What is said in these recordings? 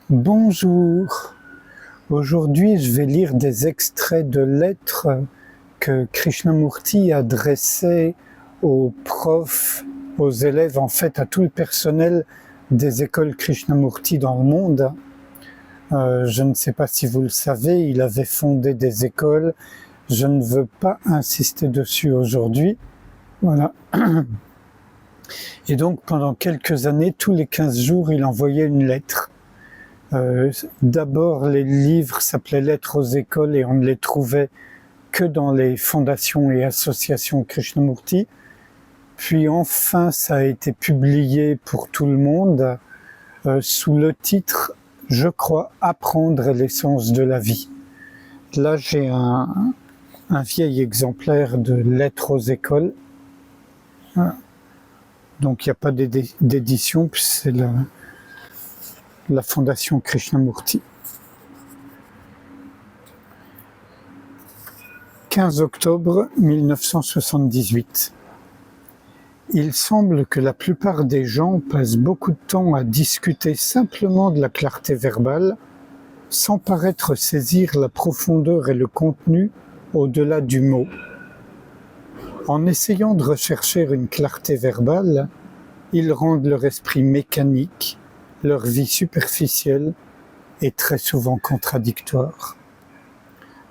Bonjour, aujourd'hui je vais lire des extraits de lettres que Krishnamurti adressait aux profs, aux élèves, en fait à tout le personnel des écoles Krishnamurti dans le monde. Je ne sais pas si vous le savez, il avait fondé des écoles, je ne veux pas insister dessus aujourd'hui. Voilà. Et donc pendant quelques années, tous les 15 jours, il envoyait une lettre. D'abord, les livres s'appelaient Lettres aux écoles et on ne les trouvait que dans les fondations et associations Krishnamurti. Puis enfin, ça a été publié pour tout le monde sous le titre, je crois, Apprendre l'essence de la vie. Là, j'ai un vieil exemplaire de Lettres aux écoles. Donc, il n'y a pas d'édition, puis c'est la fondation Krishnamurti. 15 octobre 1978. Il semble que la plupart des gens passent beaucoup de temps à discuter simplement de la clarté verbale, sans paraître saisir la profondeur et le contenu au-delà du mot. En essayant de rechercher une clarté verbale, ils rendent leur esprit mécanique, leur vie superficielle et très souvent contradictoire.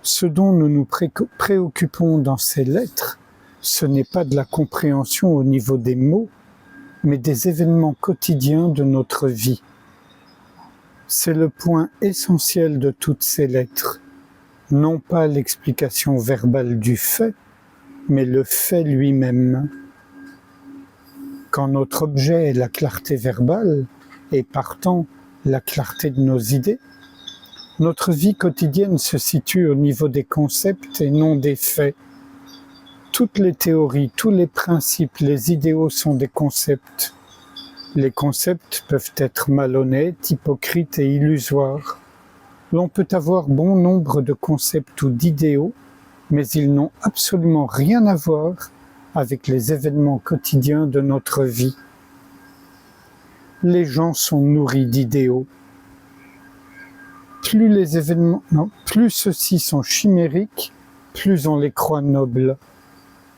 Ce dont nous nous préoccupons dans ces lettres, ce n'est pas de la compréhension au niveau des mots, mais des événements quotidiens de notre vie. C'est le point essentiel de toutes ces lettres, non pas l'explication verbale du fait, mais le fait lui-même. Quand notre objet est la clarté verbale, et partant la clarté de nos idées, notre vie quotidienne se situe au niveau des concepts et non des faits. Toutes les théories, tous les principes, les idéaux sont des concepts. Les concepts peuvent être malhonnêtes, hypocrites et illusoires. L'on peut avoir bon nombre de concepts ou d'idéaux, mais ils n'ont absolument rien à voir avec les événements quotidiens de notre vie. Les gens sont nourris d'idéaux. Plus ceux-ci sont chimériques, plus on les croit nobles.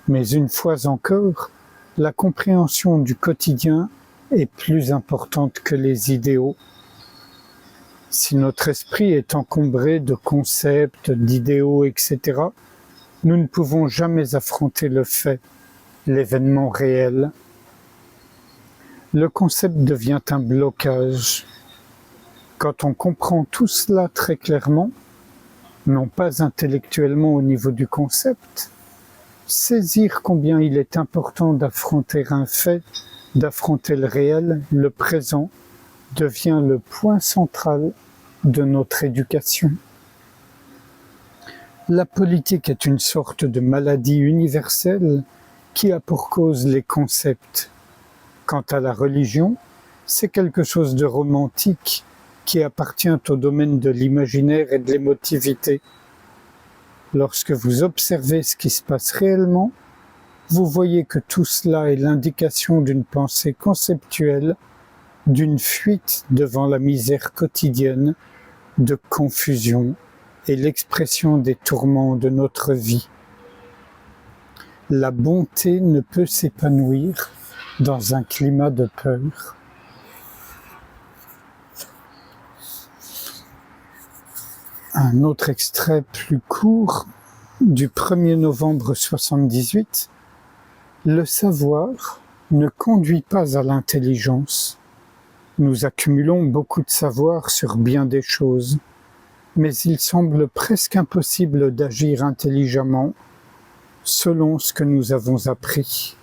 Mais une fois encore, la compréhension du quotidien est plus importante que les idéaux. Si notre esprit est encombré de concepts, d'idéaux, etc., nous ne pouvons jamais affronter le fait, l'événement réel. Le concept devient un blocage. Quand on comprend tout cela très clairement, non pas intellectuellement au niveau du concept, saisir combien il est important d'affronter un fait, d'affronter le réel, le présent, devient le point central de notre éducation. La politique est une sorte de maladie universelle qui a pour cause les concepts. Quant à la religion, c'est quelque chose de romantique qui appartient au domaine de l'imaginaire et de l'émotivité. Lorsque vous observez ce qui se passe réellement, vous voyez que tout cela est l'indication d'une pensée conceptuelle, d'une fuite devant la misère quotidienne, de confusion et l'expression des tourments de notre vie. La bonté ne peut s'épanouir dans un climat de peur. Un autre extrait plus court du 1er novembre 78. Le savoir ne conduit pas à l'intelligence. Nous accumulons beaucoup de savoir sur bien des choses, mais il semble presque impossible d'agir intelligemment selon ce que nous avons appris.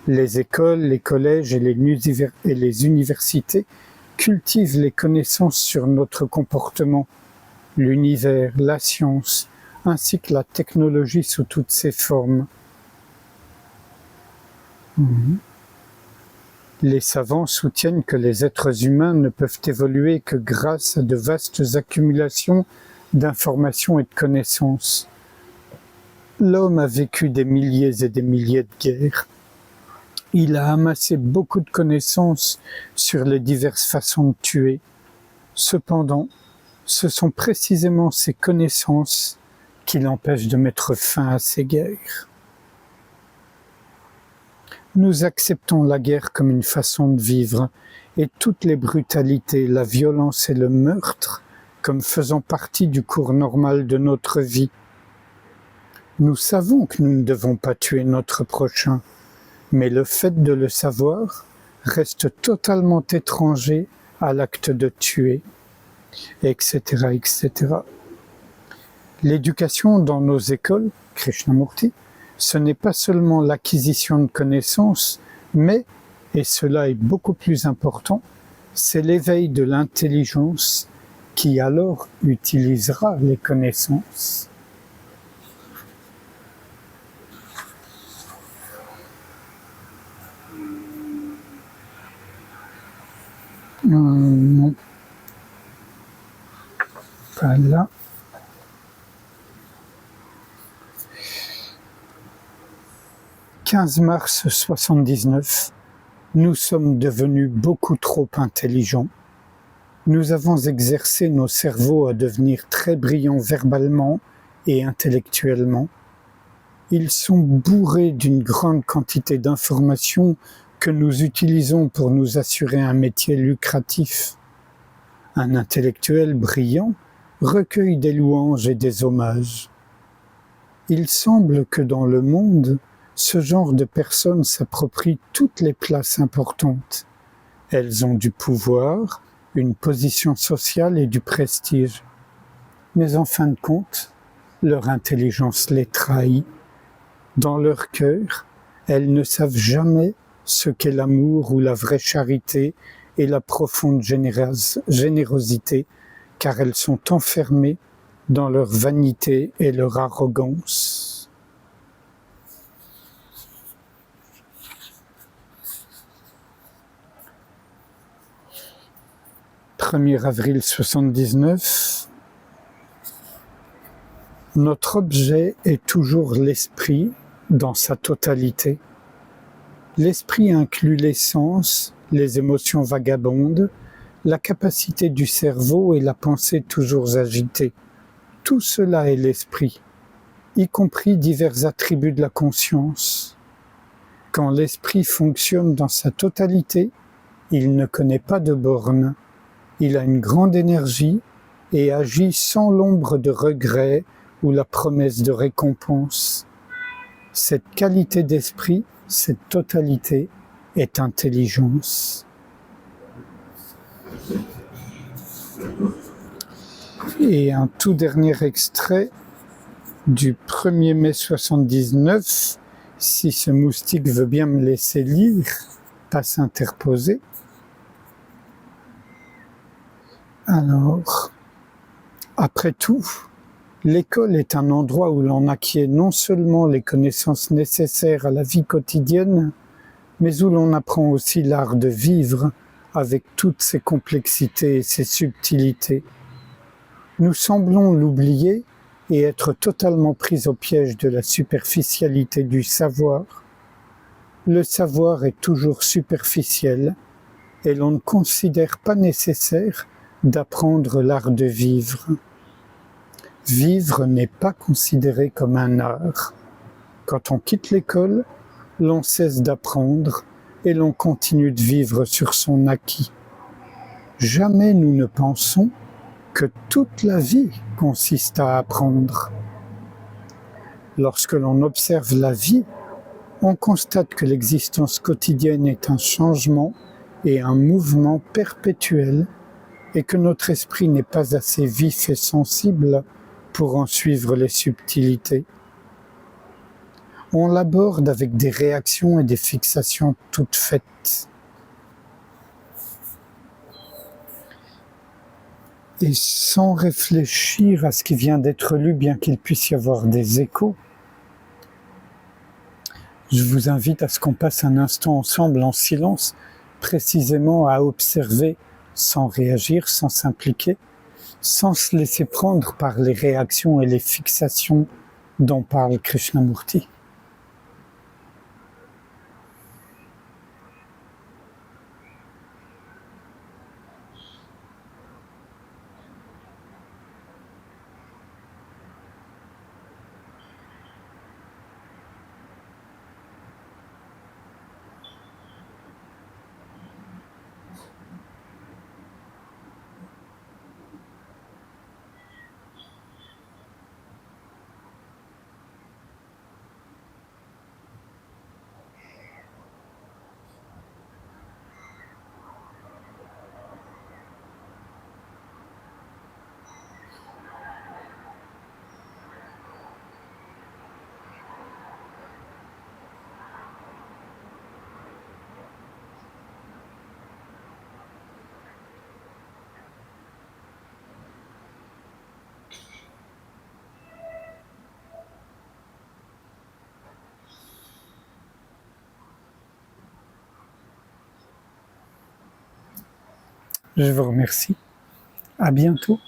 Les écoles, les collèges et les universités cultivent les connaissances sur notre comportement, l'univers, la science, ainsi que la technologie sous toutes ses formes. Les savants soutiennent que les êtres humains ne peuvent évoluer que grâce à de vastes accumulations d'informations et de connaissances. L'homme a vécu des milliers et des milliers de guerres. Il a amassé beaucoup de connaissances sur les diverses façons de tuer, Cependant, ce sont précisément ces connaissances qui l'empêchent de mettre fin à ces guerres. Nous acceptons la guerre comme une façon de vivre et toutes les brutalités, la violence et le meurtre comme faisant partie du cours normal de notre vie. Nous savons que nous ne devons pas tuer notre prochain, mais le fait de le savoir reste totalement étranger à l'acte de tuer, etc., etc. L'éducation dans nos écoles, Krishnamurti, ce n'est pas seulement l'acquisition de connaissances, mais, et cela est beaucoup plus important, c'est l'éveil de l'intelligence qui alors utilisera les connaissances. Non, pas là. « 15 mars 79, nous sommes devenus beaucoup trop intelligents. Nous avons exercé nos cerveaux à devenir très brillants verbalement et intellectuellement. Ils sont bourrés d'une grande quantité d'informations que nous utilisons pour nous assurer un métier lucratif. Un intellectuel brillant recueille des louanges et des hommages. Il semble que dans le monde, ce genre de personnes s'approprient toutes les places importantes. Elles ont du pouvoir, une position sociale et du prestige. Mais en fin de compte, leur intelligence les trahit. Dans leur cœur, elles ne savent jamais ce qu'est l'amour ou la vraie charité et la profonde générosité, car elles sont enfermées dans leur vanité et leur arrogance. 1er avril 79, notre objet est toujours l'esprit dans sa totalité. L'esprit inclut les sens, les émotions vagabondes, la capacité du cerveau et la pensée toujours agitée. Tout cela est l'esprit, y compris divers attributs de la conscience. Quand l'esprit fonctionne dans sa totalité, il ne connaît pas de bornes. Il a une grande énergie et agit sans l'ombre de regret ou la promesse de récompense. Cette qualité d'esprit, cette totalité, est intelligence. Et un tout dernier extrait du 1er mai 79, si ce moustique veut bien me laisser lire, pas s'interposer. Alors, après tout, l'école est un endroit où l'on acquiert non seulement les connaissances nécessaires à la vie quotidienne, mais où l'on apprend aussi l'art de vivre avec toutes ses complexités et ses subtilités. Nous semblons l'oublier et être totalement pris au piège de la superficialité du savoir. Le savoir est toujours superficiel et l'on ne considère pas nécessaire d'apprendre l'art de vivre. Vivre n'est pas considéré comme un art. Quand on quitte l'école, l'on cesse d'apprendre et l'on continue de vivre sur son acquis. Jamais nous ne pensons que toute la vie consiste à apprendre. Lorsque l'on observe la vie, on constate que l'existence quotidienne est un changement et un mouvement perpétuel et que notre esprit n'est pas assez vif et sensible pour en suivre les subtilités. On l'aborde avec des réactions et des fixations toutes faites. Et sans réfléchir à ce qui vient d'être lu, bien qu'il puisse y avoir des échos, je vous invite à ce qu'on passe un instant ensemble en silence, précisément à observer sans réagir, sans s'impliquer, sans se laisser prendre par les réactions et les fixations dont parle Krishnamurti. Je vous remercie. À bientôt.